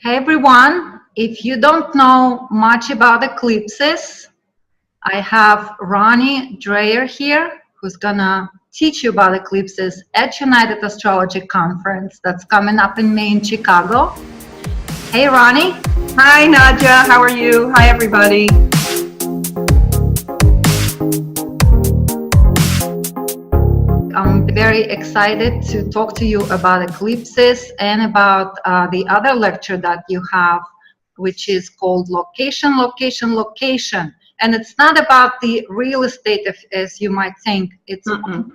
Hey everyone, if you don't know much about eclipses, I have Ronnie Dreyer here who's gonna teach you about eclipses at United Astrology Conference that's coming up in May in Chicago. Hey Ronnie. Hi Nadia, how are you? Hi everybody. I'm very excited to talk to you about eclipses and about the other lecture that you have, which is called Location, Location, Location. And it's not about the real estate as you might think. It's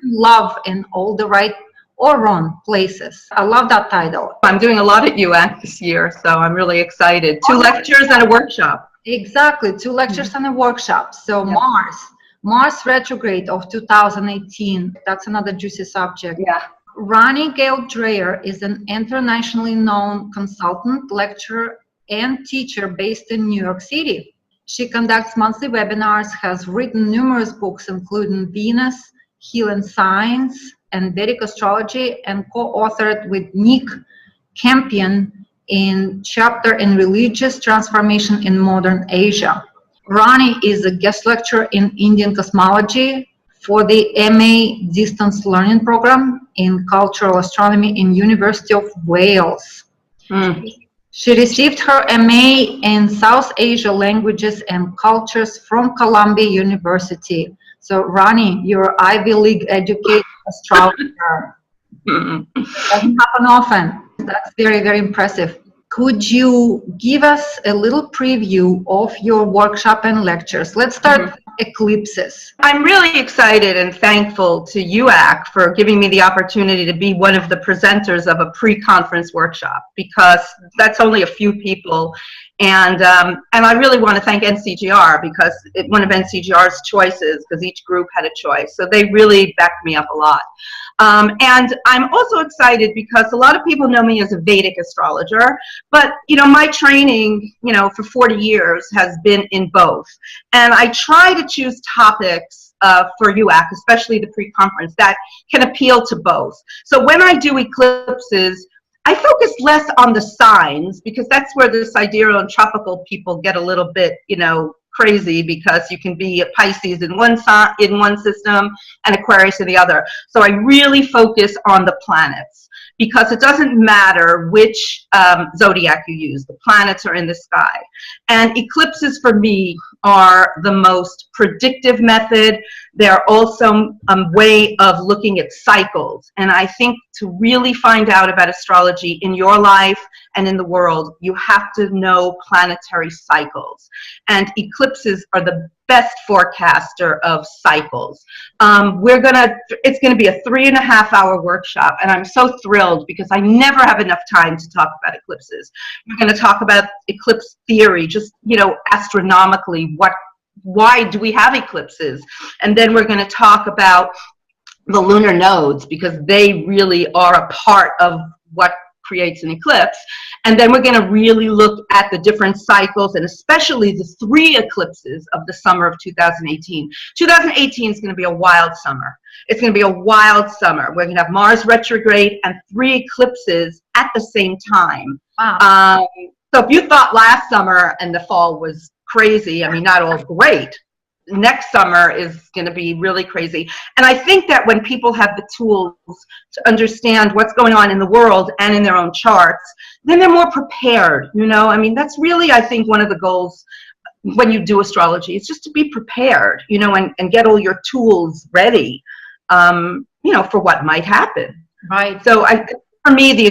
love in all the right or wrong places. I love that title. I'm doing a lot at UAC this year, so I'm really excited. Two lectures and a workshop. Exactly, 2 lectures and a workshop. So Yeah. Mars Retrograde of 2018, that's another juicy subject. Yeah. Ronnie Gale Dreier is an internationally known consultant, lecturer, and teacher based in New York City. She conducts monthly webinars, has written numerous books, including Venus, Healing Science, and Vedic Astrology, and co-authored with Nick Campion in chapter in Religious Transformation in Modern Asia. Ronnie is a guest lecturer in Indian cosmology for the MA Distance Learning Program in Cultural Astronomy in University of Wales. She received her MA in South Asia Languages and Cultures from Columbia University. So Ronnie, you're Ivy League educated astrologer. Doesn't happen often. That's very, very impressive. Could you give us a little preview of your workshop and lectures? Let's start with eclipses. I'm really excited and thankful to UAC for giving me the opportunity to be one of the presenters of a pre-conference workshop, because that's only a few people. And I really want to thank NCGR, because one of NCGR's choices, because each group had a choice. So they really backed me up a lot. And I'm also excited because a lot of people know me as a Vedic astrologer, but my training, for 40 years has been in both. And I try to choose topics for UAC, especially the pre-conference, that can appeal to both. So when I do eclipses, I focus less on the signs, because that's where the sidereal and tropical people get a little bit, crazy, because you can be a Pisces in one system and Aquarius in the other. So I really focus on the planets, because it doesn't matter which zodiac you use, the planets are in the sky. And eclipses for me are the most predictive method. They're also a way of looking at cycles. And I think to really find out about astrology in your life and in the world, you have to know planetary cycles. And eclipses are the best forecaster of cycles. It's gonna be a 3.5-hour workshop, and I'm so thrilled because I never have enough time to talk about eclipses. We're gonna talk about eclipse theory, just, astronomically, why do we have eclipses? And then we're gonna talk about the lunar nodes, because they really are a part of what creates an eclipse. And then we're going to really look at the different cycles, and especially the 3 eclipses of the summer of 2018. 2018 is going to be a wild summer. It's going to be a wild summer. We're going to have Mars retrograde and 3 eclipses at the same time. Wow. So if you thought last summer and the fall was crazy, not all great, next summer is going to be really crazy. And I think that when people have the tools to understand what's going on in the world and in their own charts, then they're more prepared. That's really, I think, one of the goals when you do astrology. It's just to be prepared, and get all your tools ready, for what might happen. Right. So for me, the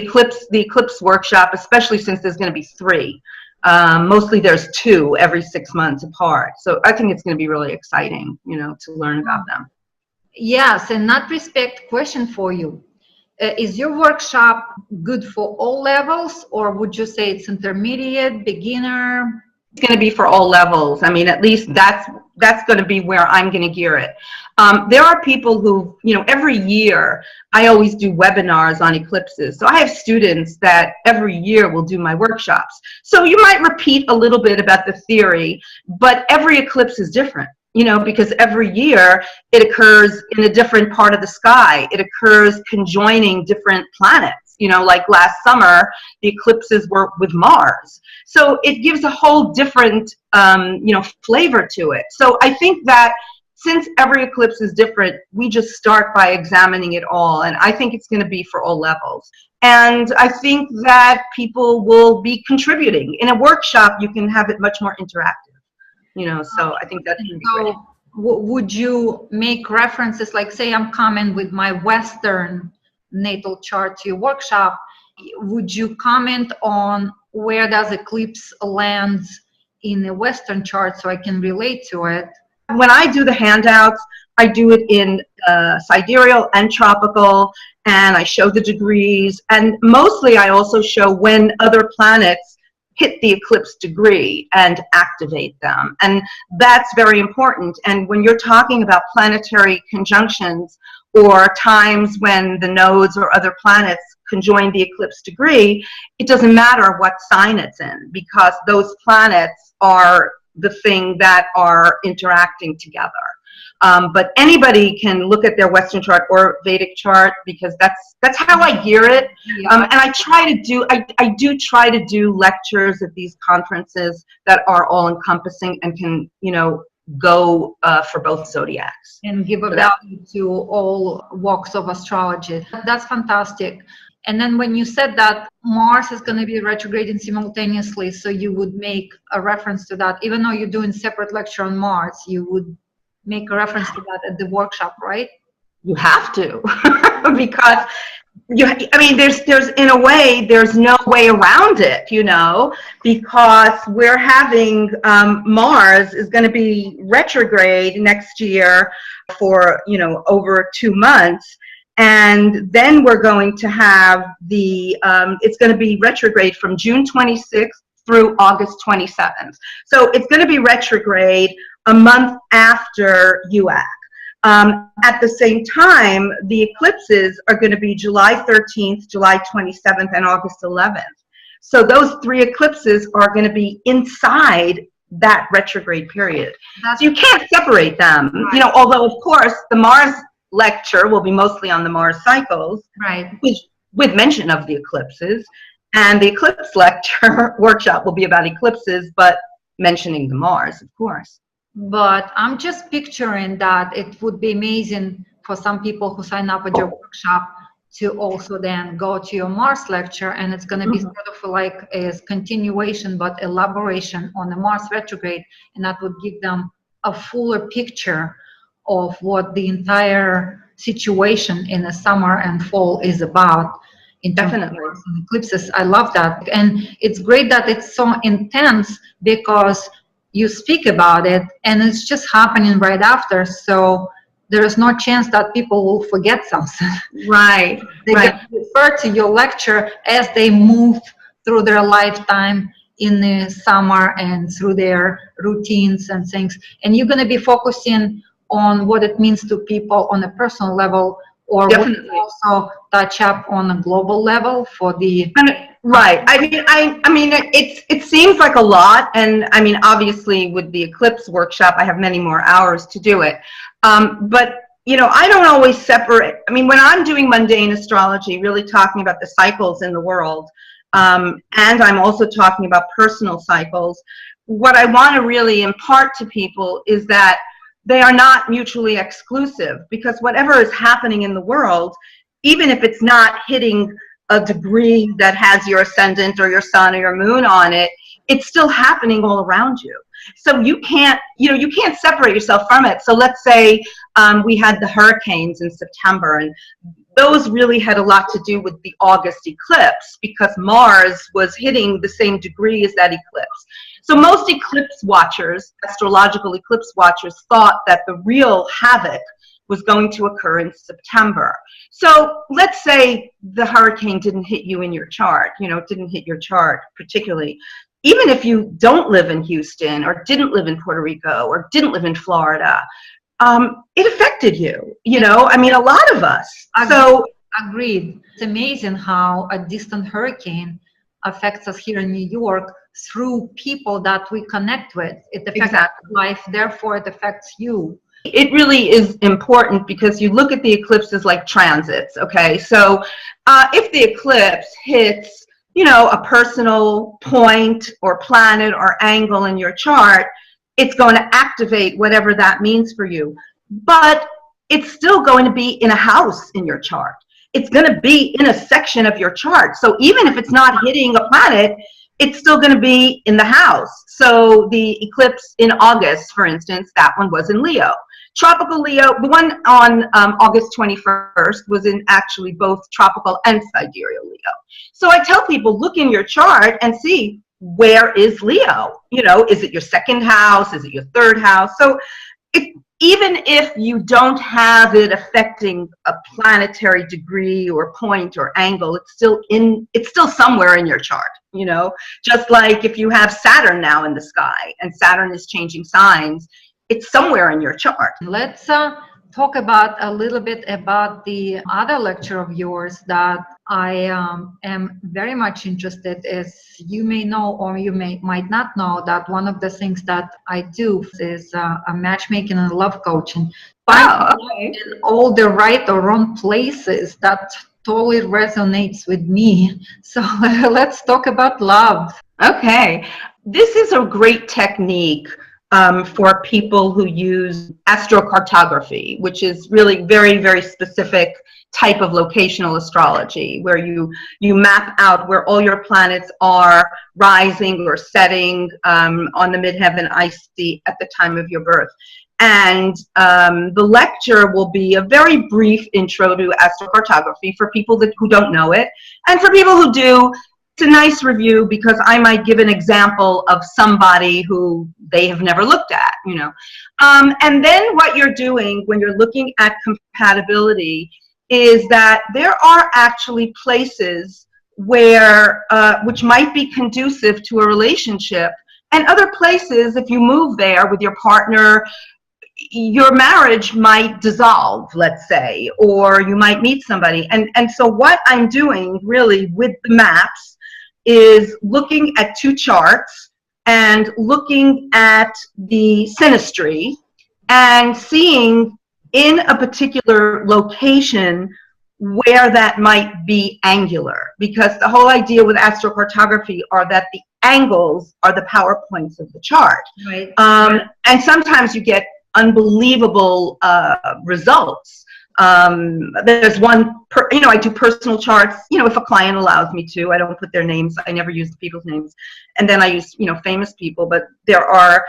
eclipse workshop, especially since there's going to be 3, mostly there's 2 every 6 months apart. So I think it's going to be really exciting, to learn about them. Yes, in that respect, question for you. Is your workshop good for all levels, or would you say it's intermediate, beginner? It's going to be for all levels. At least that's going to be where I'm going to gear it. There are people who, every year I always do webinars on eclipses. So I have students that every year will do my workshops. So you might repeat a little bit about the theory, but every eclipse is different. Because every year it occurs in a different part of the sky. It occurs conjoining different planets. You know, like last summer, the eclipses were with Mars. So it gives a whole different, you know, flavor to it. So I think that since every eclipse is different, we just start by examining it all. And I think it's going to be for all levels. And I think that people will be contributing. In a workshop, you can have it much more interactive, you know, so I think that's going to be great. Would you make references, like say I'm coming with my Western natal chart to your workshop, would you comment on where does eclipse land in the Western chart so I can relate to it? When I do the handouts, I do it in sidereal and tropical, and I show the degrees, and mostly I also show when other planets hit the eclipse degree and activate them, and that's very important. And when you're talking about planetary conjunctions or times when the nodes or other planets conjoin the eclipse degree, it doesn't matter what sign it's in, because those planets are the thing that are interacting together. But anybody can look at their Western chart or Vedic chart, because that's how I hear it. And I try to do, I do try to do lectures at these conferences that are all encompassing and can, you know, go for both zodiacs. And give a value to all walks of astrology. That's fantastic. And then when you said that Mars is going to be retrograding simultaneously, so you would make a reference to that, even though you're doing separate lecture on Mars, you would make a reference to that at the workshop, right? You have to, because I mean, there's in a way, there's no way around it, you know, because we're having Mars is going to be retrograde next year for, you know, over 2 months. And then we're going to have the, it's going to be retrograde from June 26th through August 27th. So it's going to be retrograde a month after UAC. At the same time, the eclipses are going to be July 13th, July 27th, and August 11th. So those 3 eclipses are going to be inside that retrograde period. So you can't separate them, right. You know, although of course the Mars lecture will be mostly on the Mars cycles, right, with mention of the eclipses, and the eclipse lecture workshop will be about eclipses, but mentioning the Mars, of course. But I'm just picturing that it would be amazing for some people who sign up at your workshop to also then go to your Mars lecture, and it's going to be sort of like a continuation but elaboration on the Mars retrograde, and that would give them a fuller picture of what the entire situation in the summer and fall is about in terms of eclipses. I love that. And it's great that it's so intense, because you speak about it and it's just happening right after. So there is no chance that people will forget something. Right. They can refer to your lecture as they move through their lifetime in the summer and through their routines and things. And you're going to be focusing on what it means to people on a personal level, or also touch up on a global level for the right. I mean it seems like a lot, and I mean obviously with the eclipse workshop I have many more hours to do it, but you know, I don't always separate. I mean, when I'm doing mundane astrology, really talking about the cycles in the world, and I'm also talking about personal cycles, what I want to really impart to people is that they are not mutually exclusive, because whatever is happening in the world, even if it's not hitting a degree that has your ascendant or your sun or your moon on it, it's still happening all around you. So you can't, you know, you can't separate yourself from it. So let's say we had the hurricanes in September, and those really had a lot to do with the August eclipse, because Mars was hitting the same degree as that eclipse. So most eclipse watchers, astrological eclipse watchers, thought that the real havoc was going to occur in September. So let's say the hurricane didn't hit you in your chart, you know, it didn't hit your chart particularly. Even if you don't live in Houston, or didn't live in Puerto Rico, or didn't live in Florida, it affected you, you know, I mean, a lot of us. So agreed. It's amazing how a distant hurricane affects us here in New York through people that we connect with. It affects life, therefore it affects you. It really is important because you look at the eclipses like transits, okay? So if the eclipse hits, you know, a personal point or planet or angle in your chart, it's going to activate whatever that means for you. But it's still going to be in a house in your chart. It's going to be in a section of your chart. So even if it's not hitting a planet, it's still going to be in the house. So the eclipse in August, for instance, that one was in Leo. Tropical Leo, the one on August 21st was in actually both tropical and sidereal Leo. So I tell people, look in your chart and see, where is Leo? You know, is it your second house? Is it your third house? So even if you don't have it affecting a planetary degree or point or angle, it's still somewhere in your chart, you know, just like if you have Saturn now in the sky and Saturn is changing signs, it's somewhere in your chart. Let's talk about a little bit about the other lecture of yours that I am very much interested. As you may know, or you might not know, that one of the things that I do is a matchmaking and love coaching. Wow, okay. In all the right or wrong places, that totally resonates with me. So let's talk about love. Okay, this is a great technique for people who use astrocartography, which is really very, very specific type of locational astrology, where you map out where all your planets are rising or setting on the midheaven icy at the time of your birth. And the lecture will be a very brief intro to astrocartography for people who don't know it, and for people who do. It's a nice review because I might give an example of somebody who they have never looked at, you know. And then what you're doing when you're looking at compatibility is that there are actually places where, which might be conducive to a relationship, and other places, if you move there with your partner, your marriage might dissolve, let's say, or you might meet somebody. And so what I'm doing really with the maps is looking at two charts and looking at the synastry and seeing in a particular location where that might be angular, because the whole idea with astrocartography are that the angles are the power points of the chart. Right. And sometimes you get unbelievable results. There's one, you know, I do personal charts, you know, if a client allows me to. I don't put their names. I never use people's names. And then I use, you know, famous people. But there are,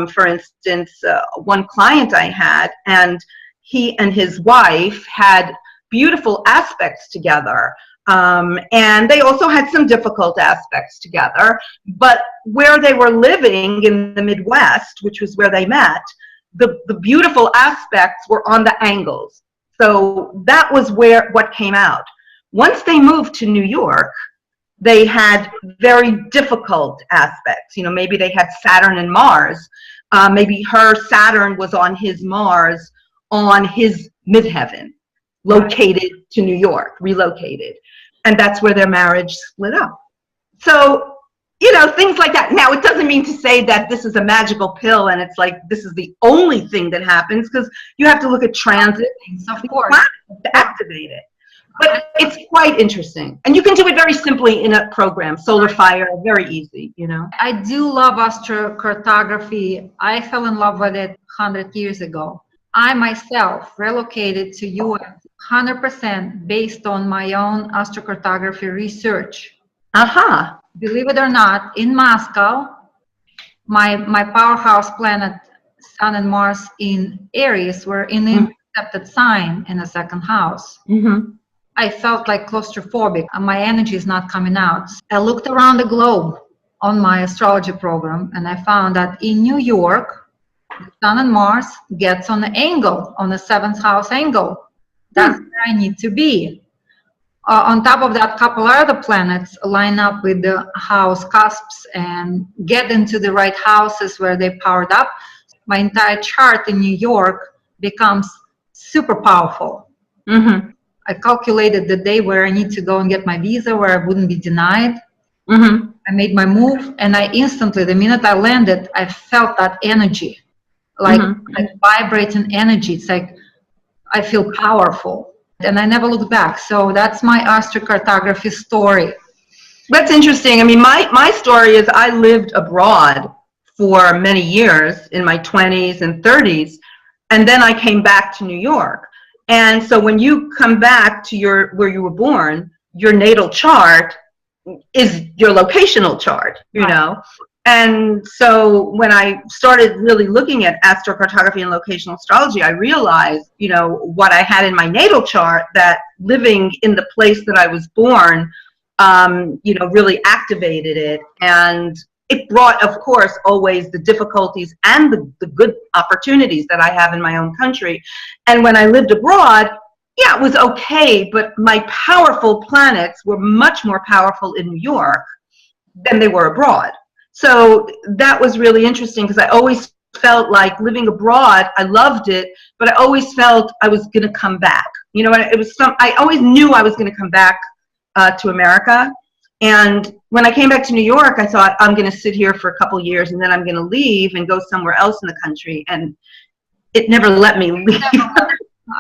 for instance, one client I had, and he and his wife had beautiful aspects together. And they also had some difficult aspects together. But where they were living in the Midwest, which was where they met, the beautiful aspects were on the angles. So that was what came out. Once they moved to New York, they had very difficult aspects. You know, maybe they had Saturn and Mars. Maybe her Saturn was on his Mars on his midheaven, located to New York, relocated. And that's where their marriage split up. So, you know, things like that. Now, it doesn't mean to say that this is a magical pill and it's like this is the only thing that happens, because you have to look at transit, of course, to activate it. But it's quite interesting. And you can do it very simply in a program, Solar Fire, very easy, you know. I do love astrocartography. I fell in love with it 100 years ago. I myself relocated to US 100% based on my own astrocartography research. Uh-huh. Believe it or not, in Moscow, my powerhouse planet, Sun and Mars in Aries, were in the intercepted sign in the second house. Mm-hmm. I felt like claustrophobic, and my energy is not coming out. I looked around the globe on my astrology program, and I found that in New York, the Sun and Mars gets on the angle, on the seventh house angle. That's where I need to be. On top of that, a couple other planets line up with the house cusps and get into the right houses where they powered up. My entire chart in New York becomes super powerful. Mm-hmm. I calculated the day where I need to go and get my visa, where I wouldn't be denied. Mm-hmm. I made my move, and I instantly, the minute I landed, I felt that energy like, like vibrating energy. It's like I feel powerful, and I never looked back. So that's my astrocartography story. That's interesting. I mean, my story is I lived abroad for many years in my 20s and 30s, and then I came back to New York. And so when you come back to where you were born, your natal chart is your locational chart, you know. And so when I started really looking at astrocartography and locational astrology, I realized, you know, what I had in my natal chart, that living in the place that I was born, you know, really activated it. And it brought, of course, always the difficulties and the good opportunities that I have in my own country. And when I lived abroad, yeah, it was okay, but my powerful planets were much more powerful in New York than they were abroad. So that was really interesting, because I always felt like living abroad, I loved it, but I always felt I was going to come back. You know, it was I always knew I was going to come back to America. And when I came back to New York, I thought, I'm going to sit here for a couple years and then I'm going to leave and go somewhere else in the country. And it never let me leave.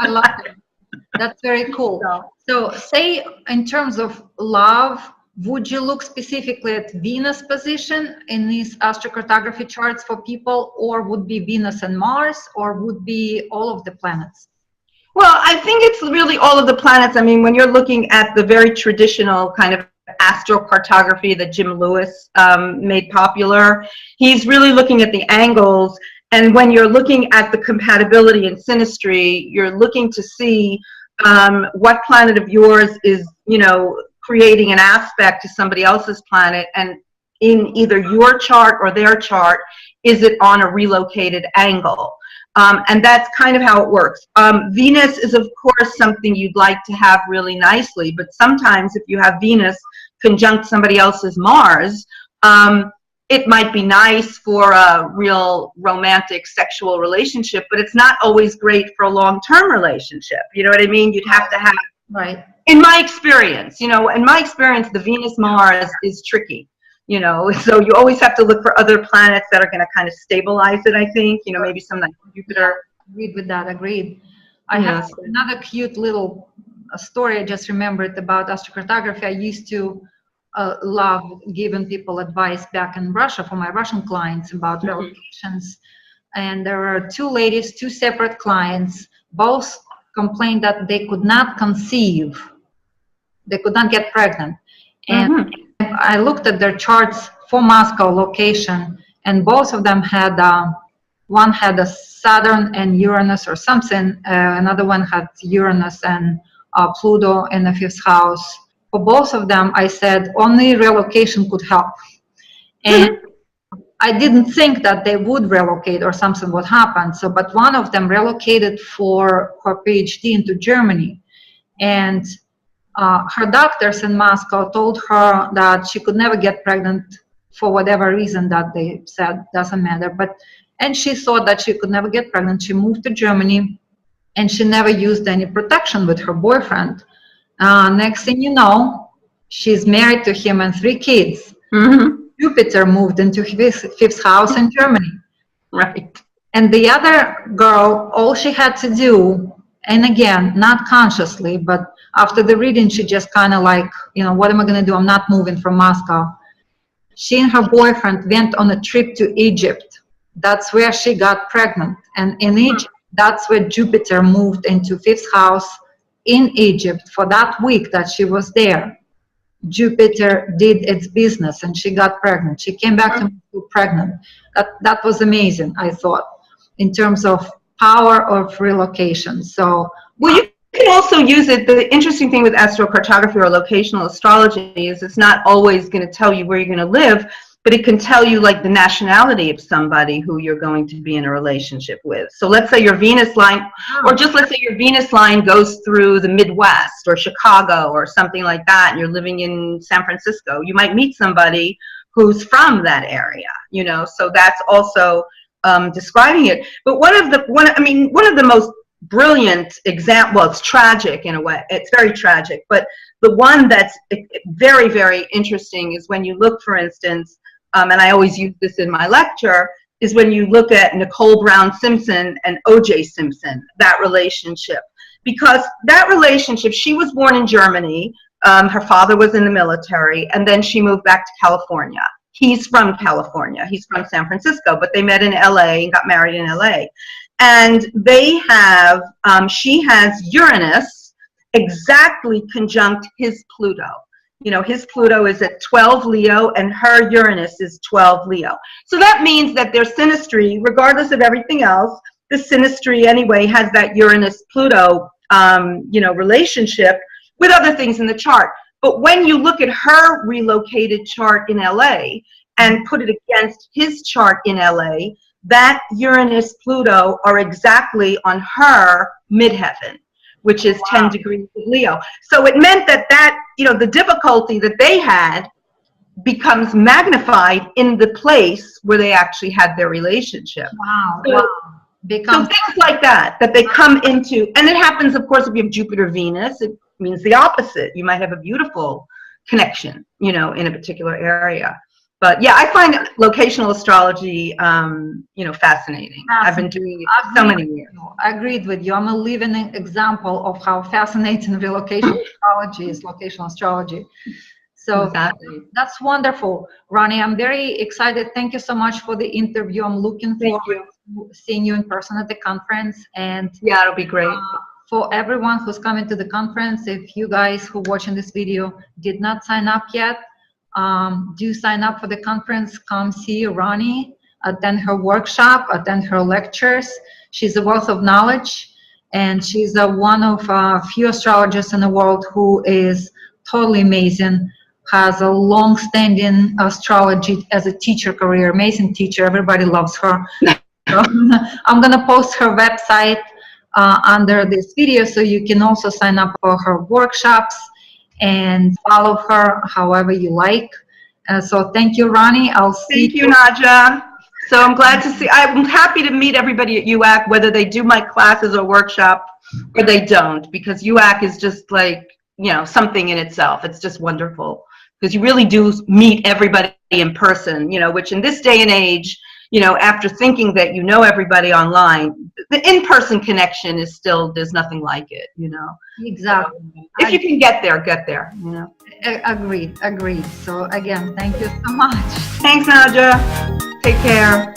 I love it. That's very cool. So say in terms of love, would you look specifically at Venus position in these astrocartography charts for people, or would be Venus and Mars, or would be all of the planets? Well, I think it's really all of the planets. I mean, when you're looking at the very traditional kind of astrocartography that Jim Lewis made popular, he's really looking at the angles. And when you're looking at the compatibility and synastry, you're looking to see what planet of yours is, you know, creating an aspect to somebody else's planet, and in either your chart or their chart, is it on a relocated angle? And that's kind of how it works. Venus is, of course, something you'd like to have really nicely, but sometimes if you have Venus conjunct somebody else's Mars, it might be nice for a real romantic sexual relationship, but it's not always great for a long-term relationship. You know what I mean? You'd have to have, right. In my experience, you know, in my experience, the Venus-Mars is tricky, you know, so you always have to look for other planets that are going to kind of stabilize it, I think, you know, maybe some like Jupiter. Agreed with that, agreed. I have another cute little story I just remembered about astrocartography. I used to love giving people advice back in Russia for my Russian clients about relocations. And there were two ladies, two separate clients, both complained that they could not conceive. They could not get pregnant. And I looked at their charts for Moscow location, and both of them had, one had a Saturn and Uranus or something, another one had Uranus and Pluto in the 5th house. For both of them, I said only relocation could help. And I didn't think that they would relocate or something would happen. So, but one of them relocated for her PhD into Germany. And her doctors in Moscow told her that she could never get pregnant for whatever reason that they said, doesn't matter. And she thought that she could never get pregnant. She moved to Germany and she never used any protection with her boyfriend. Next thing you know, she's married to him and 3 kids. Jupiter moved into his 5th house in Germany. Right. And the other girl, all she had to do, and again, not consciously, but after the reading, she just kind of like, you know, what am I going to do? I'm not moving from Moscow. She and her boyfriend went on a trip to Egypt. That's where she got pregnant. And in Egypt, that's where Jupiter moved into 5th house in Egypt for that week that she was there. Jupiter did its business and she got pregnant. She came back to me pregnant. That was amazing, I thought, in terms of power of relocation. So, well, you can also use it. The interesting thing with astrocartography or locational astrology is it's not always going to tell you where you're going to live, but it can tell you like the nationality of somebody who you're going to be in a relationship with. So let's say your Venus line, or just let's say your Venus line goes through the Midwest or Chicago or something like that, and you're living in San Francisco. You might meet somebody who's from that area, you know, so that's also describing it. But one of the most brilliant example, well, it's tragic in a way, it's very tragic, but the one that's very, very interesting is when you look, for instance, and I always use this in my lecture, is when you look at Nicole Brown Simpson and O.J. Simpson, that relationship. Because that relationship, she was born in Germany, her father was in the military, and then she moved back to California. He's from California, he's from San Francisco, but they met in LA and got married in LA. And they have, she has Uranus exactly conjunct his Pluto. You know, his Pluto is at 12 Leo and her Uranus is 12 Leo. So that means that their synastry, regardless of everything else, the synastry anyway has that Uranus-Pluto, you know, relationship with other things in the chart. But when you look at her relocated chart in LA and put it against his chart in LA, that Uranus-Pluto are exactly on her midheaven, which is 10 degrees of Leo. So it meant that, you know, the difficulty that they had becomes magnified in the place where they actually had their relationship. Wow. So, so things like that they come into, and it happens, of course, if you have Jupiter, Venus, it means the opposite. You might have a beautiful connection, you know, in a particular area. But yeah, I find locational astrology, you know, fascinating. I've been doing it so many years. I agreed with you. I'm a living example of how fascinating relocation astrology is, locational astrology. So exactly. That's wonderful. Ronnie, I'm very excited. Thank you so much for the interview. I'm looking forward to seeing you in person at the conference. And yeah, it'll be great. For everyone who's coming to the conference, if you guys who are watching this video did not sign up yet, do sign up for the conference. Come see Ronnie, attend her workshop, attend her lectures. She's a wealth of knowledge, and she's one of a few astrologers in the world who is totally amazing, has a long-standing astrology as a teacher career, amazing teacher. Everybody loves her. So, I'm going to post her website under this video, so you can also sign up for her workshops and follow her however you like. So thank you, Ronnie. Thank you, Nadia. So I'm glad to see, I'm happy to meet everybody at UAC, whether they do my classes or workshop or they don't, because UAC is just like, you know, something in itself. It's just wonderful because you really do meet everybody in person, you know, which in this day and age, you know, after thinking that you know everybody online, the in-person connection is still, there's nothing like it, you know. Exactly. So if you can get there, you know. Agreed. So again, thank you so much. Thanks, Nadia. Take care.